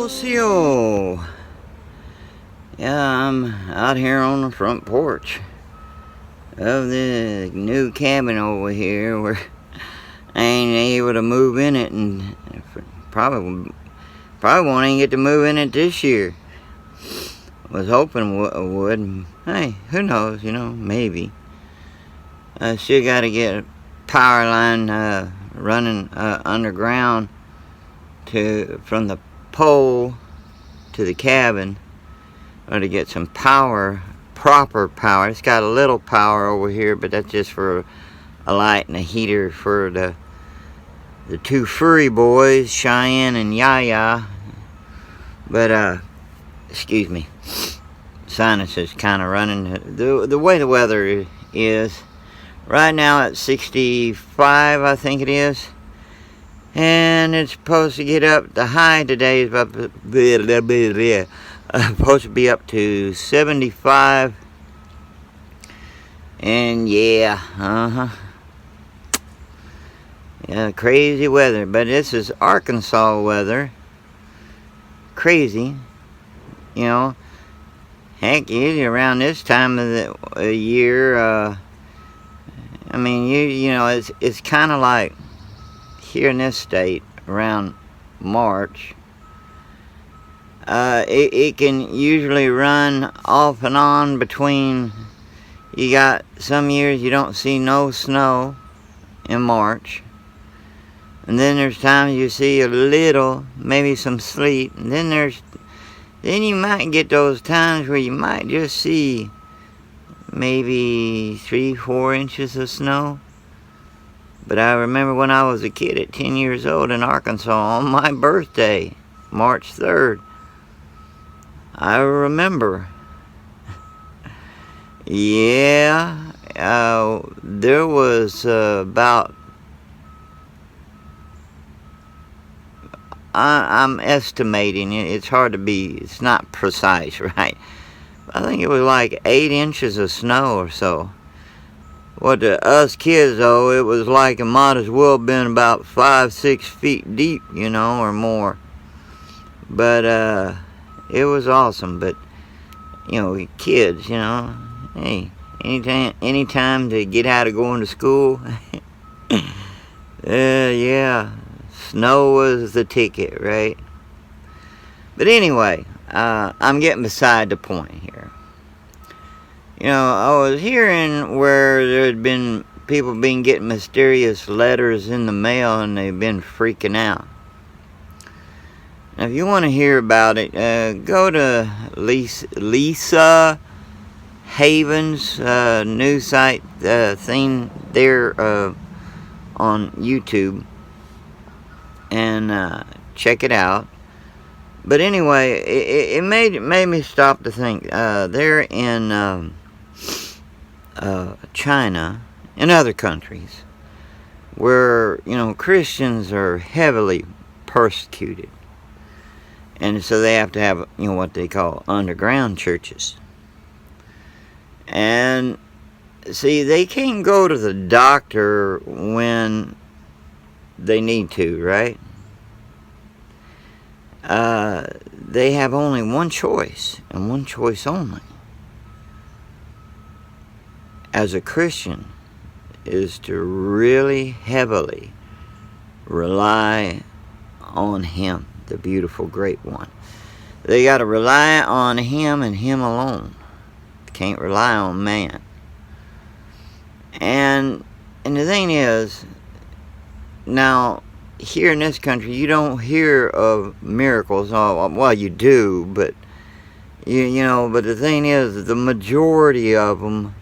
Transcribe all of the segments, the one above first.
Yosio. Yeah, I'm out here on the front porch of the new cabin over here where I ain't able to move in it, and probably won't even get to move in it this year. Was hoping I would. Hey, who knows, maybe. I still got to get a power line running underground from the pole to the cabin, or to get some power, proper power. It's got a little power over here, but that's just for a light and a heater for the two furry boys, Cheyenne and Yaya. But excuse me, sinus is kind of running. The way the weather is right now at 65, I think it is. And it's supposed to get up, the high today is supposed to be up to 75. And yeah, yeah, crazy weather. But this is Arkansas weather. Crazy, heck, usually around this time of the year, I mean, it's kind of like here in this state around March. It can usually run off and on between. You got some years you don't see no snow in March, and then there's times you see a little, maybe some sleet, and then you might get those times where you might just see maybe 3-4 inches of snow. But I remember when I was a kid at 10 years old in Arkansas on my birthday, March 3rd. I remember. Yeah, there was about, I'm estimating, it's hard to be, it's not precise, right? I think it was like 8 inches of snow or so. What to us kids, though, it was like it might as well have been about 5-6 feet deep, or more. But it was awesome. But kids, hey, anytime to get out of going to school, yeah, snow was the ticket, right? But anyway, I'm getting beside the point here. I was hearing where there had been people been getting mysterious letters in the mail, and they've been freaking out. Now, if you want to hear about it, go to Lisa Haven's news site thing there on YouTube, and check it out. But anyway, it made me stop to think. They're in China and other countries where Christians are heavily persecuted, and so they have to have what they call underground churches. And see, they can't go to the doctor when they need to, right? They have only one choice, and one choice only. As a Christian, is to really heavily rely on Him, the beautiful great one. They got to rely on Him and Him alone. Can't rely on man. And the thing is, now, here in this country, you don't hear of miracles. Well, you do, but but the thing is, the majority of them,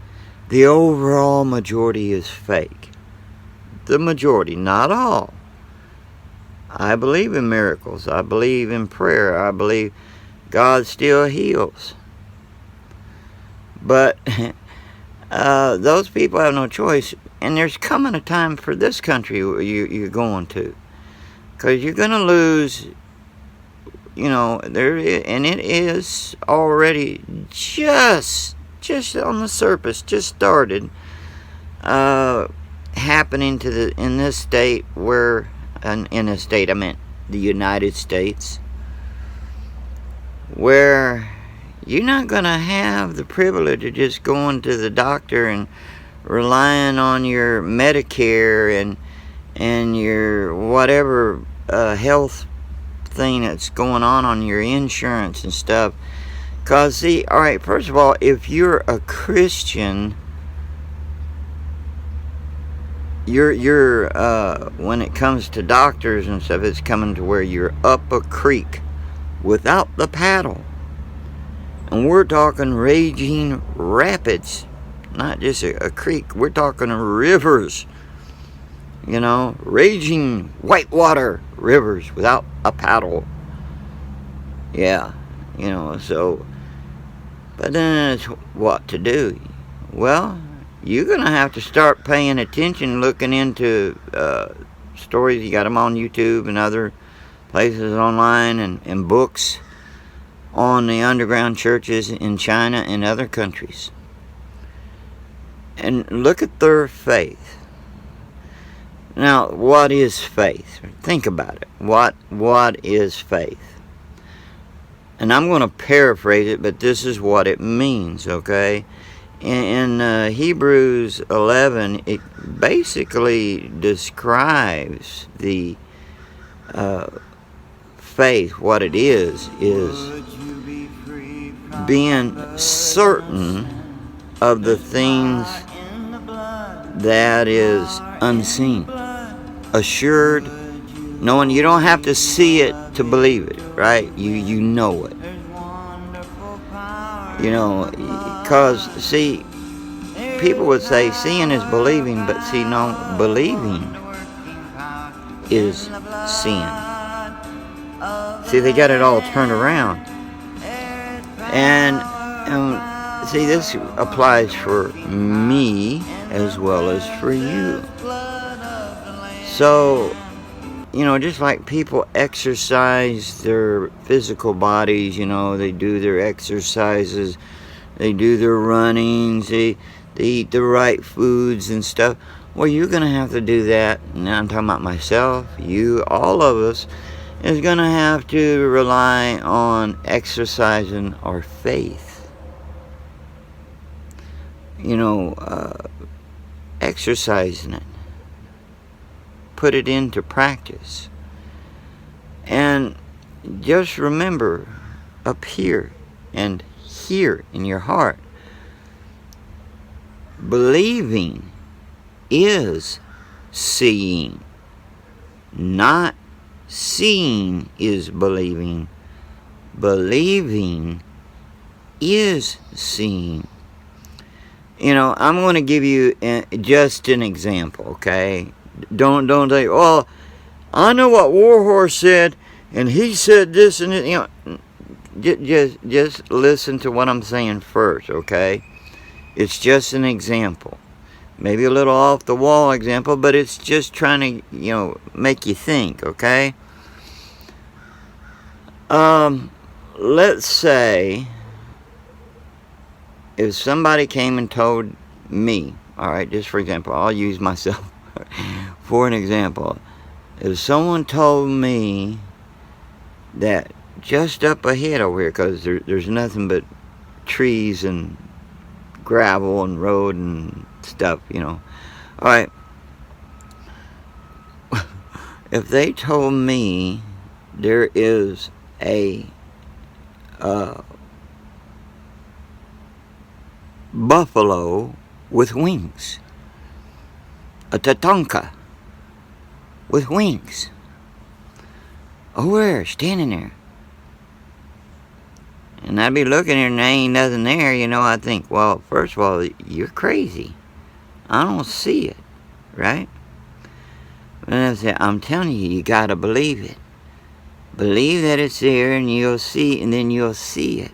the overall majority is fake. The majority, not all. I believe in miracles. I believe in prayer. I believe God still heals. But those people have no choice. And there's coming a time for this country you're going to. Because you're going to lose, and it is already just on the surface, just started happening in this state where, in a state, I meant the United States, where you're not going to have the privilege of just going to the doctor and relying on your Medicare and your whatever health thing that's going on your insurance and stuff. Because, see, all right, first of all, if you're a Christian, you're when it comes to doctors and stuff, it's coming to where you're up a creek without the paddle. And we're talking raging rapids, not just a creek. We're talking rivers, you know, raging whitewater rivers without a paddle. Yeah, you know, so, but then it's what to do. Well, you're going to have to start paying attention, looking into stories. You got them on YouTube and other places online, and books on the underground churches in China and other countries. And look at their faith. Now, what is faith? Think about it. What is faith? And I'm going to paraphrase it, but this is what it means, okay? In Hebrews 11, it basically describes the faith. What it is being certain of the things that is unseen, assured, knowing. You don't have to see it to believe it, right? You know it, you know, because, see, people would say seeing is believing, but see, no, believing is seeing. See, they got it all turned around. And see, this applies for me as well as for you. So, you know, just like people exercise their physical bodies, you know, they do their exercises, they do their runnings, they eat the right foods and stuff. Well, you're going to have to do that. Now I'm talking about myself, you, all of us, is going to have to rely on exercising our faith. You know, exercising it. Put it into practice. And just remember, up here and here in your heart, believing is seeing, not seeing is believing. Believing is seeing. You know, I'm going to give you just an example, okay? Don't think, oh, I know what Warhorse said, and he said this and that. You know, just listen to what I'm saying first, okay? It's just an example. Maybe a little off the wall example, but it's just trying to, you know, make you think, okay? Let's say if somebody came and told me, all right, just for example, I'll use myself for an example. If someone told me that just up ahead over here, because there's nothing but trees and gravel and road and stuff, you know. All right. If they told me there is a buffalo with wings, a tatanka with wings, over there, standing there, and I'd be looking here and there ain't nothing there, you know, I think, well, first of all, you're crazy. I don't see it, right? But I say, I'm telling you, you gotta believe it. Believe that it's there, and you'll see, and then you'll see it.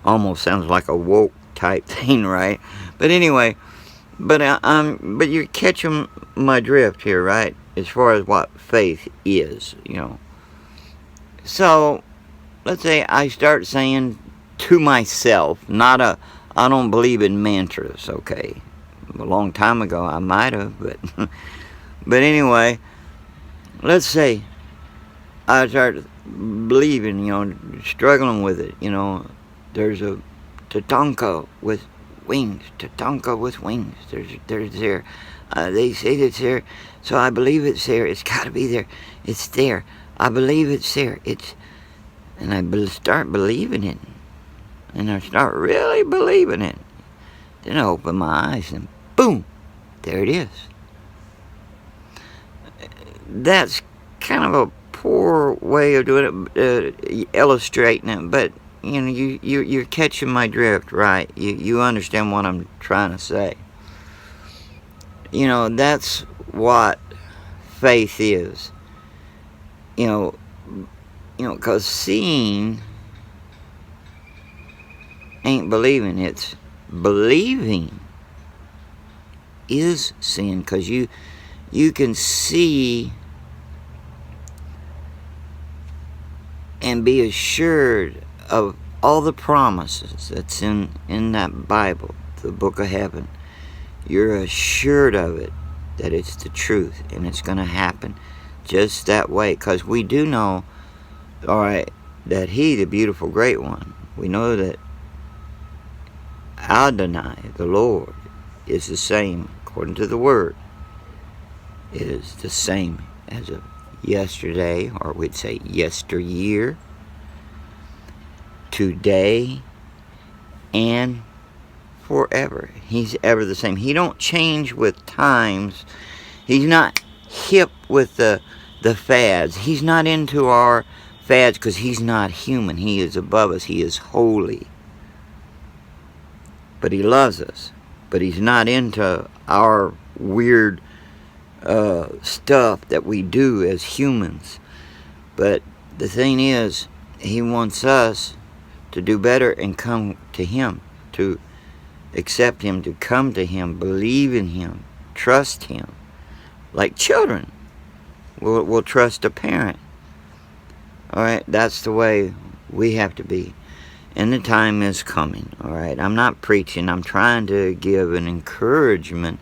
Almost sounds like a woke type thing, right? But anyway, but you're catching my drift here, right? As far as what faith is, you know. So, let's say I start saying to myself, I don't believe in mantras, okay? A long time ago I might have, but but anyway, let's say, I started believing, struggling with it. There's a Tatanka with wings. Tatanka with wings. There's there. They say it's there, so I believe it's there. It's got to be there. It's there. I believe it's there. And I start believing it, and I start really believing it. Then I open my eyes, and boom, there it is. That's kind of a poor way of doing it, illustrating it, but you're catching my drift, right? You understand what I'm trying to say. That's what faith is. Because seeing ain't believing. It's believing is seeing, because you can see and be assured of all the promises that's in that Bible, the book of heaven. You're assured of it, that it's the truth, and it's going to happen just that way. Because we do know, all right, that He, the beautiful great one, we know that Adonai, the Lord, is the same, according to the Word, is the same as of yesterday, or we'd say yesteryear, today, and forever. He's ever the same. He don't change with times. He's not hip with the fads. He's not into our fads, because He's not human. He is above us. He is holy. But He loves us. But He's not into our weird stuff that we do as humans. But the thing is, He wants us to do better and come to Him, to accept Him, to come to Him, believe in Him, trust Him. Like children will trust a parent. Alright, that's the way we have to be. And the time is coming, alright? I'm not preaching, I'm trying to give an encouragement,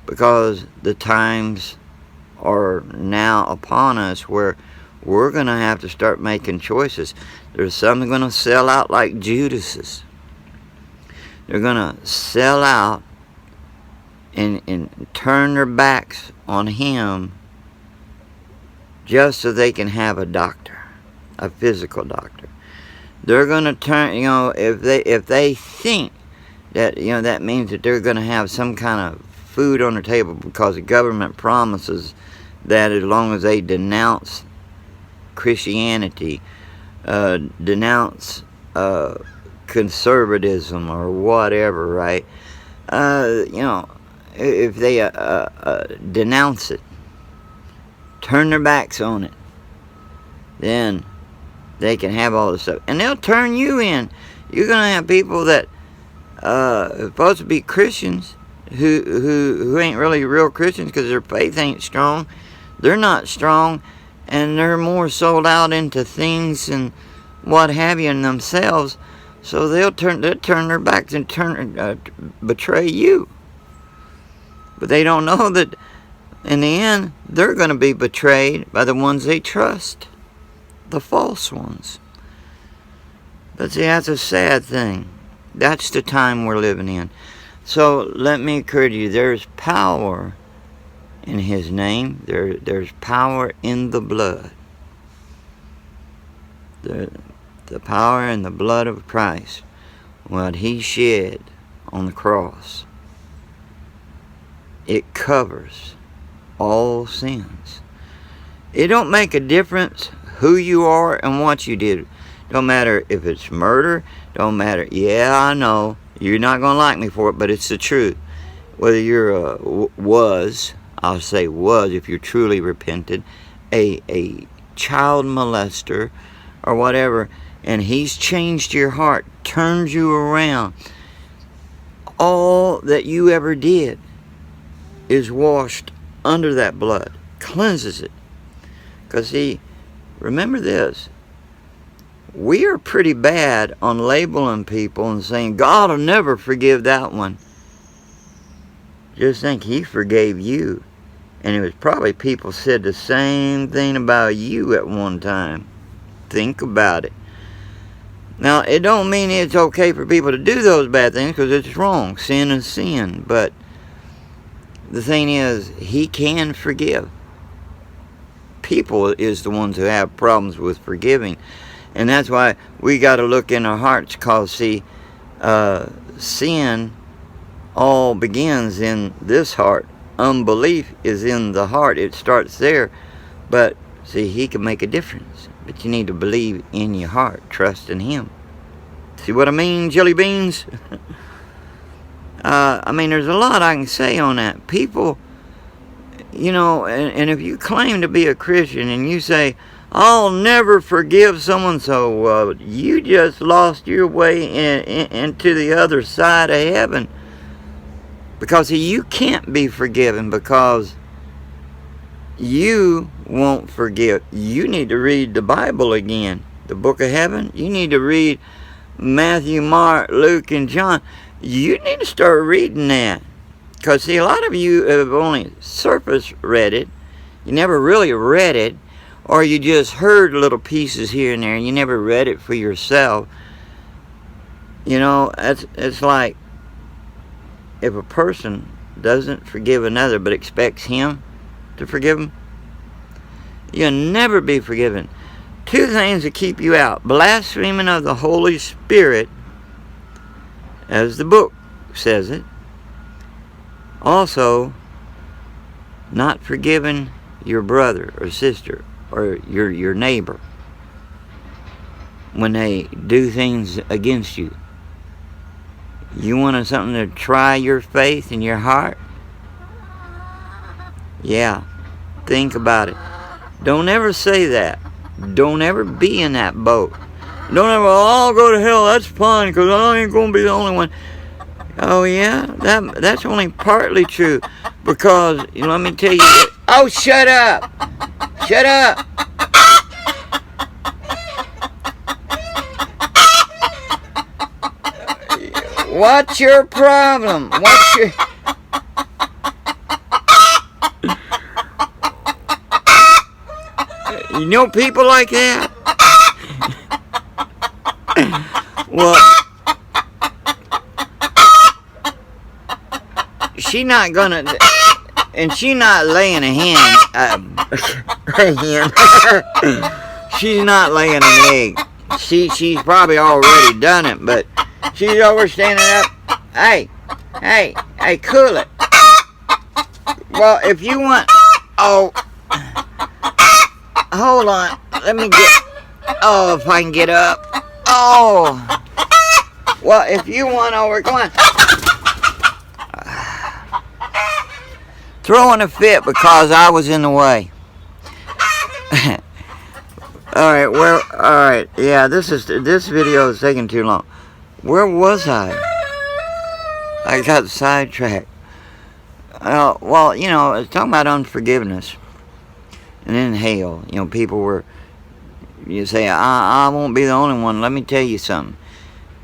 because the times are now upon us where we're going to have to start making choices. There's some going to sell out like Judas's. They're going to sell out and turn their backs on Him just so they can have a doctor, a physical doctor. They're going to turn, if they think that, that means that they're going to have some kind of food on their table, because the government promises that as long as they denounce Christianity, denounce conservatism or whatever, right? If they denounce it, turn their backs on it, then they can have all this stuff. And they'll turn you in. You're going to have people that are supposed to be Christians who ain't really real Christians, because their faith ain't strong. They're not strong, and they're more sold out into things and what have you in themselves. So they'll turn their backs and betray you. But they don't know that in the end they're going to be betrayed by the ones they trust, the false ones. But see, that's a sad thing. That's the time we're living in. So let me encourage you, there's power in His name. There's power in the blood. The power in the blood of Christ, what He shed on the cross, it covers all sins. It don't make a difference who you are and what you did. Don't matter if it's murder. Don't matter. Yeah, I know you're not going to like me for it, but it's the truth. Whether you're I'll say was, if you're truly repented, a child molester or whatever, and He's changed your heart, turned you around, all that you ever did is washed under that blood, cleanses it. Because see, remember this, we are pretty bad on labeling people and saying, God will never forgive that one. Just think, He forgave you. And it was probably people said the same thing about you at one time. Think about it. Now, it don't mean it's okay for people to do those bad things, because it's wrong. Sin is sin. But the thing is, He can forgive. People is the ones who have problems with forgiving. And that's why we got to look in our hearts, because, see, sin all begins in this heart. Unbelief is in the heart. It starts there. But, see, He can make a difference. But you need to believe in your heart. Trust in Him. See what I mean, jelly beans? I mean, there's a lot I can say on that. People, you know, and if you claim to be a Christian and you say, I'll never forgive someone, so you just lost your way into the other side of heaven. Because you can't be forgiven because you won't forgive. You need to read the Bible again. The book of heaven. You need to read Matthew, Mark, Luke, and John. You need to start reading that. Because, see, a lot of you have only surface read it. You never really read it. Or you just heard little pieces here and there, and you never read it for yourself. You know, it's like if a person doesn't forgive another but expects him to forgive him, you'll never be forgiven. Two things that keep you out: blaspheming of the Holy Spirit, as the book says it. Also, not forgiving your brother or sister or your neighbor when they do things against you. You want something to try your faith in your heart? Yeah, think about it. Don't ever say that. Don't ever be in that boat. Don't ever, I'll go to hell, that's fine, because I ain't going to be the only one. Oh, yeah? That's only partly true. Because, you know, let me tell you... Oh, shut up! Shut up! What's your problem? What's your... You know people like that? Well, she not gonna, and she not laying a hen. She's not laying an egg. She's probably already done it, but she's over standing up. Hey, cool it. Well, if you want, hold on. Let me get, if I can get up. Well, if you want over, come on. Throwing a fit because I was in the way. Alright, yeah, this video is taking too long. Where was I? I got sidetracked. Well, you know, it's talking about unforgiveness. And then hell, you know, people were, you say, I won't be the only one. Let me tell you something.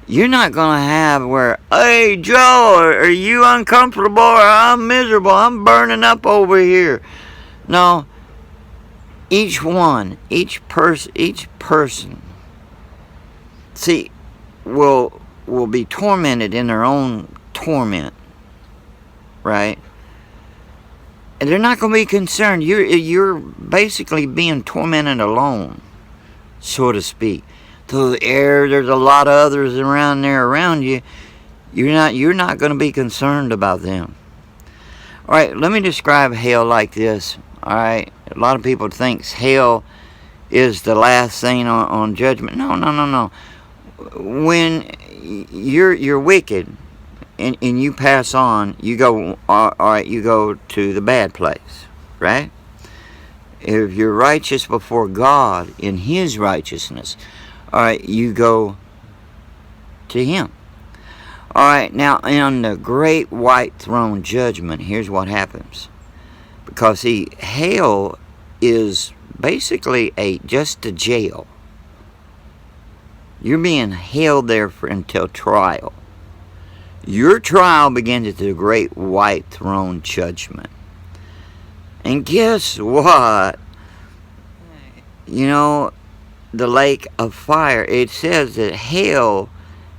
You're not going to have where, hey, Joe, are you uncomfortable or I'm miserable? I'm burning up over here. No. Each person, see, will be tormented in their own torment. Right? And they're not going to be concerned. You're basically being tormented alone, so to speak. So there's a lot of others around you. You're not going to be concerned about them. All right, let me describe hell like this. All right, a lot of people think hell is the last thing on judgment. No. When you're wicked and you pass on, you go. All right, you go to the bad place, right? If you're righteous before God in His righteousness, all right, you go to Him. All right, now in the great white throne judgment, here's what happens. Because, see, hell is basically just a jail. You're being held there until trial. Your trial begins at the great white throne judgment. And guess what? You know, the lake of fire, it says that hell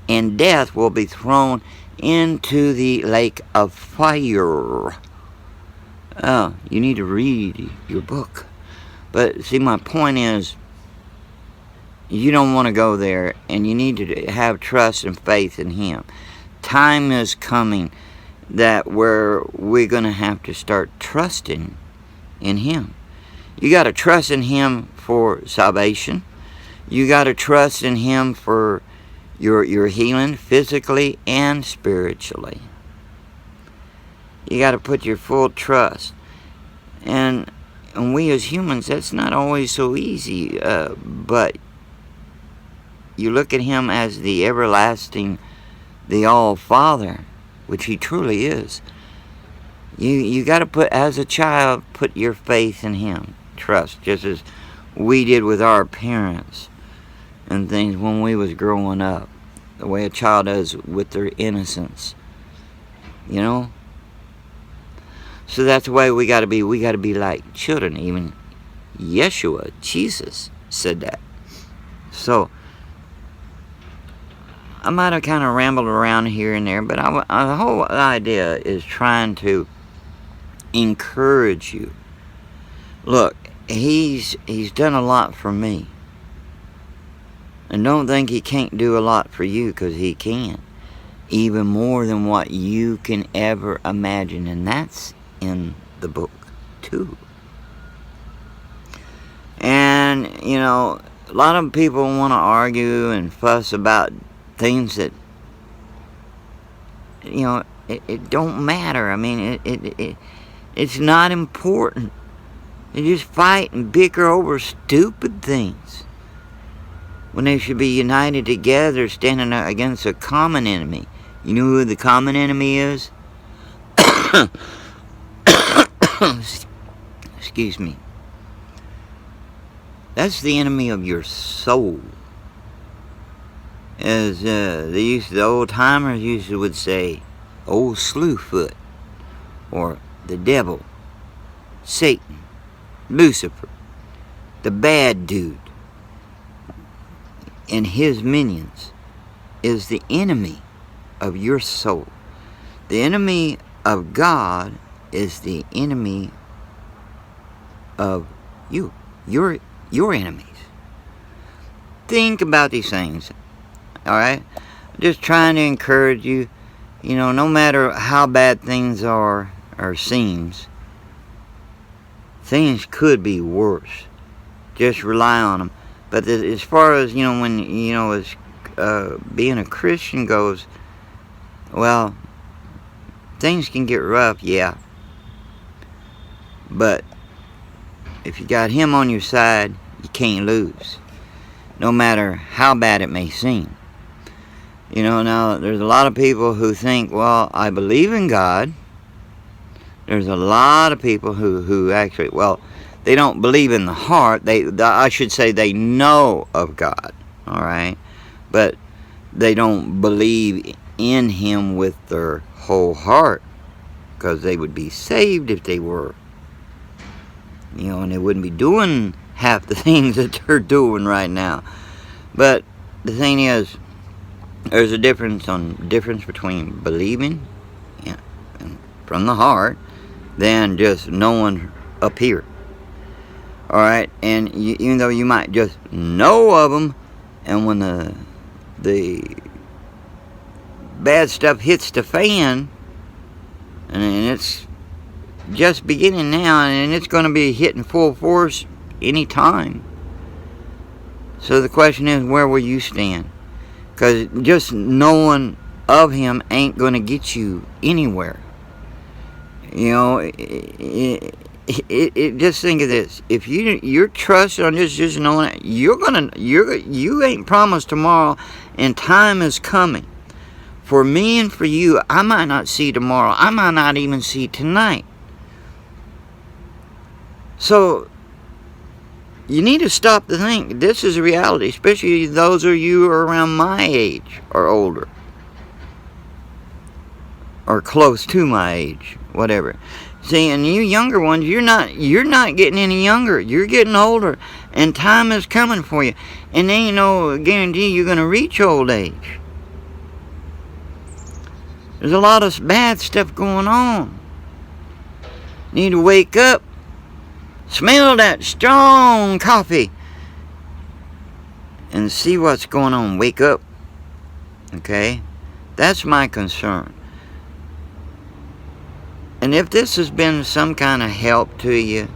and death will be thrown into the lake of fire. Oh, you need to read your book. But see, my point is, you don't want to go there, and you need to have trust and faith in Him. Time is coming that where we're going to have to start trusting in Him. You got to trust in Him for salvation. You got to trust in Him for your healing physically and spiritually. You got to put your full trust. And we as humans, that's not always so easy. But you look at Him as the everlasting, the All-Father, which He truly is. You got to put, as a child, put your faith in Him. Trust, just as we did with our parents and things when we was growing up. The way a child does with their innocence. You know? So that's the way we got to be. We got to be like children. Even Yeshua, Jesus, said that. So I might have kind of rambled around here and there, but the whole idea is trying to encourage you. Look, he's done a lot for me. And don't think He can't do a lot for you, because He can. Even more than what you can ever imagine. And that's in the book, too. And, you know, a lot of people want to argue and fuss about things that, you know, it don't matter. I mean, it's not important. They just fight and bicker over stupid things, when they should be united together, standing against a common enemy. You know who the common enemy is? Excuse me. That's the enemy of your soul. As the old timers would say, old Slewfoot, or the devil, Satan, Lucifer, the bad dude, and his minions, is the enemy of your soul. The enemy of God is the enemy of you, your enemies. Think about these things, alright? Just trying to encourage you, you know, no matter how bad things are or seems, things could be worse. Just rely on them. But as far as, you know, when, you know, as being a Christian goes, well, things can get rough, yeah. But if you got Him on your side, you can't lose, no matter how bad it may seem. You know, now, there's a lot of people who think, well, I believe in God. There's a lot of people who actually, well, they don't believe in the heart. I should say they know of God, all right? But they don't believe in Him with their whole heart, because they would be saved if they were. You know, and they wouldn't be doing half the things that they're doing right now. But the thing is, there's a difference between believing from the heart than just knowing up here. Alright, and even though you might just know of them, and when the bad stuff hits the fan, and it's just beginning now, and it's going to be hitting full force any time. So the question is, where will you stand? Because just knowing of Him ain't going to get you anywhere. You know, just think of this. If you're trusting on just knowing it, you ain't promised tomorrow, and time is coming. For me and for you, I might not see tomorrow. I might not even see tonight. So you need to stop to think. This is a reality, especially those of you who are around my age or older, or close to my age, whatever. See, and you younger ones, you're not getting any younger. You're getting older, and time is coming for you. And ain't no guarantee you're gonna reach old age. There's a lot of bad stuff going on. Need to wake up. Smell that strong coffee. And see what's going on. Wake up. Okay? That's my concern. And if this has been some kind of help to you,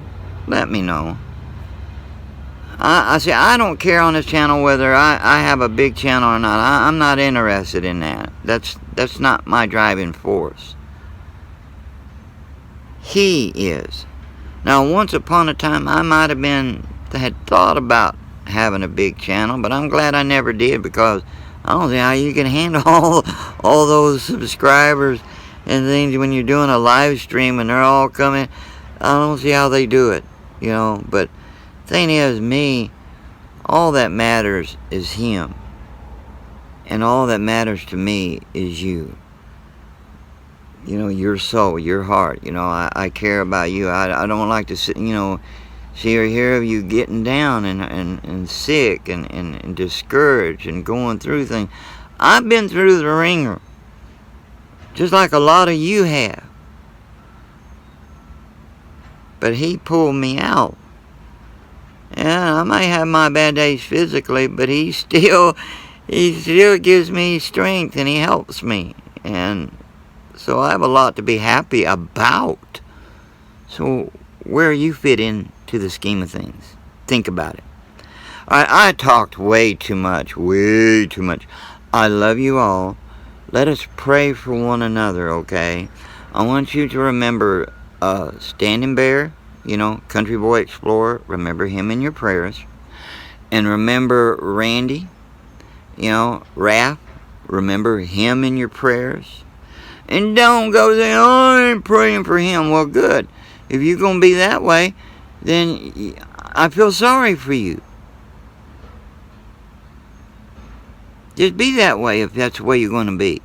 let me know. I say, I don't care on this channel whether I have a big channel or not. I'm not interested in that. That's not my driving force. He is. Now, once upon a time, I might have had thought about having a big channel, but I'm glad I never did, because I don't see how you can handle all those subscribers and things when you're doing a live stream and they're all coming. I don't see how they do it, you know. But thing is, me, all that matters is him, and all that matters to me is you. You know, your soul, your heart. You know, I care about you. I don't like to sit, you know, see or hear of you getting down and sick and discouraged and going through things. I've been through the ringer, just like a lot of you have. But he pulled me out. Yeah, I may have my bad days physically, but he still gives me strength, and he helps me. And so I have a lot to be happy about. So where you fit into the scheme of things, think about it. I talked way too much. I love you all. Let us pray for one another, okay? I want you to remember Standing Bear, you know, Country Boy Explorer. Remember him in your prayers. And remember Randy, you know, Raph. Remember him in your prayers. And don't go say, oh, I'm praying for him. Well, good. If you're going to be that way, then I feel sorry for you. Just be that way if that's the way you're going to be.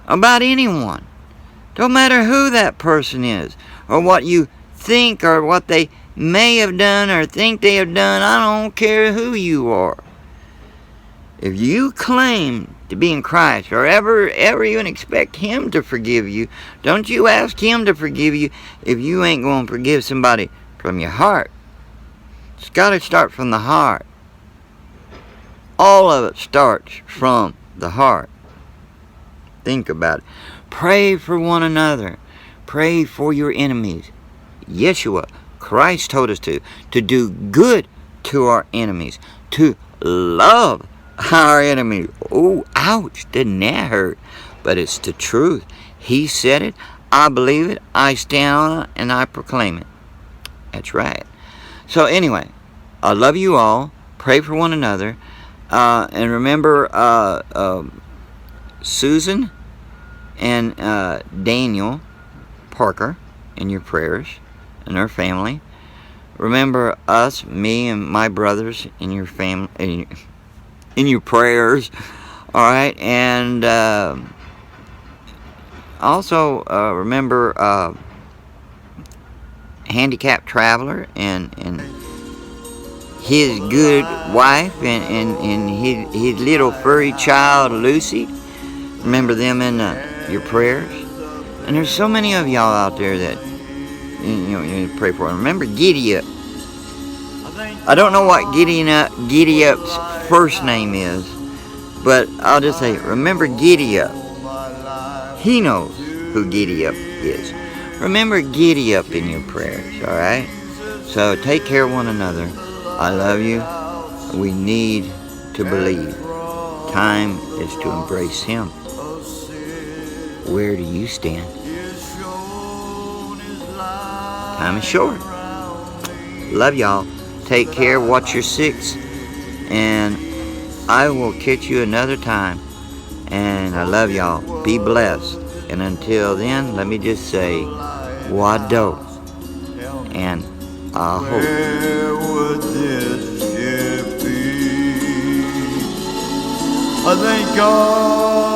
About anyone. Don't matter who that person is, or what you think, or what they may have done or think they have done. I don't care who you are. If you claim to be in Christ, or ever even expect him to forgive you, don't you ask him to forgive you if you ain't going to forgive somebody from your heart. It's got to start from the heart. All of it starts from the heart. Think about it. Pray for one another. Pray for your enemies. Yeshua, Christ told us to do good to our enemies, to love our enemies. Oh, ouch, didn't that hurt? But it's the truth. He said it, I believe it, I stand on it, and I proclaim it. That's right. So anyway, I love you all. Pray for one another. And remember Susan and Daniel Parker in your prayers, and their family. Remember us, me and my brothers, in your family, in your prayers. All right, and also remember Handicapped Traveler and his good wife and his little furry child Lucy. Remember them in your prayers. And there's so many of y'all out there that you need to pray for. And remember Giddy Up. I don't know what Giddy Up's first name is, but I'll just say, remember Giddy Up. He knows who Giddy Up is. Remember Giddy Up in your prayers, all right? So take care of one another. I love you. We need to believe. Time is to embrace him. Where do you stand? Time is short. Love y'all. Take care. Watch your six. And I will catch you another time. And I love y'all. Be blessed. And until then, let me just say, Wado. And I hope. Where would this ship be? I thank God.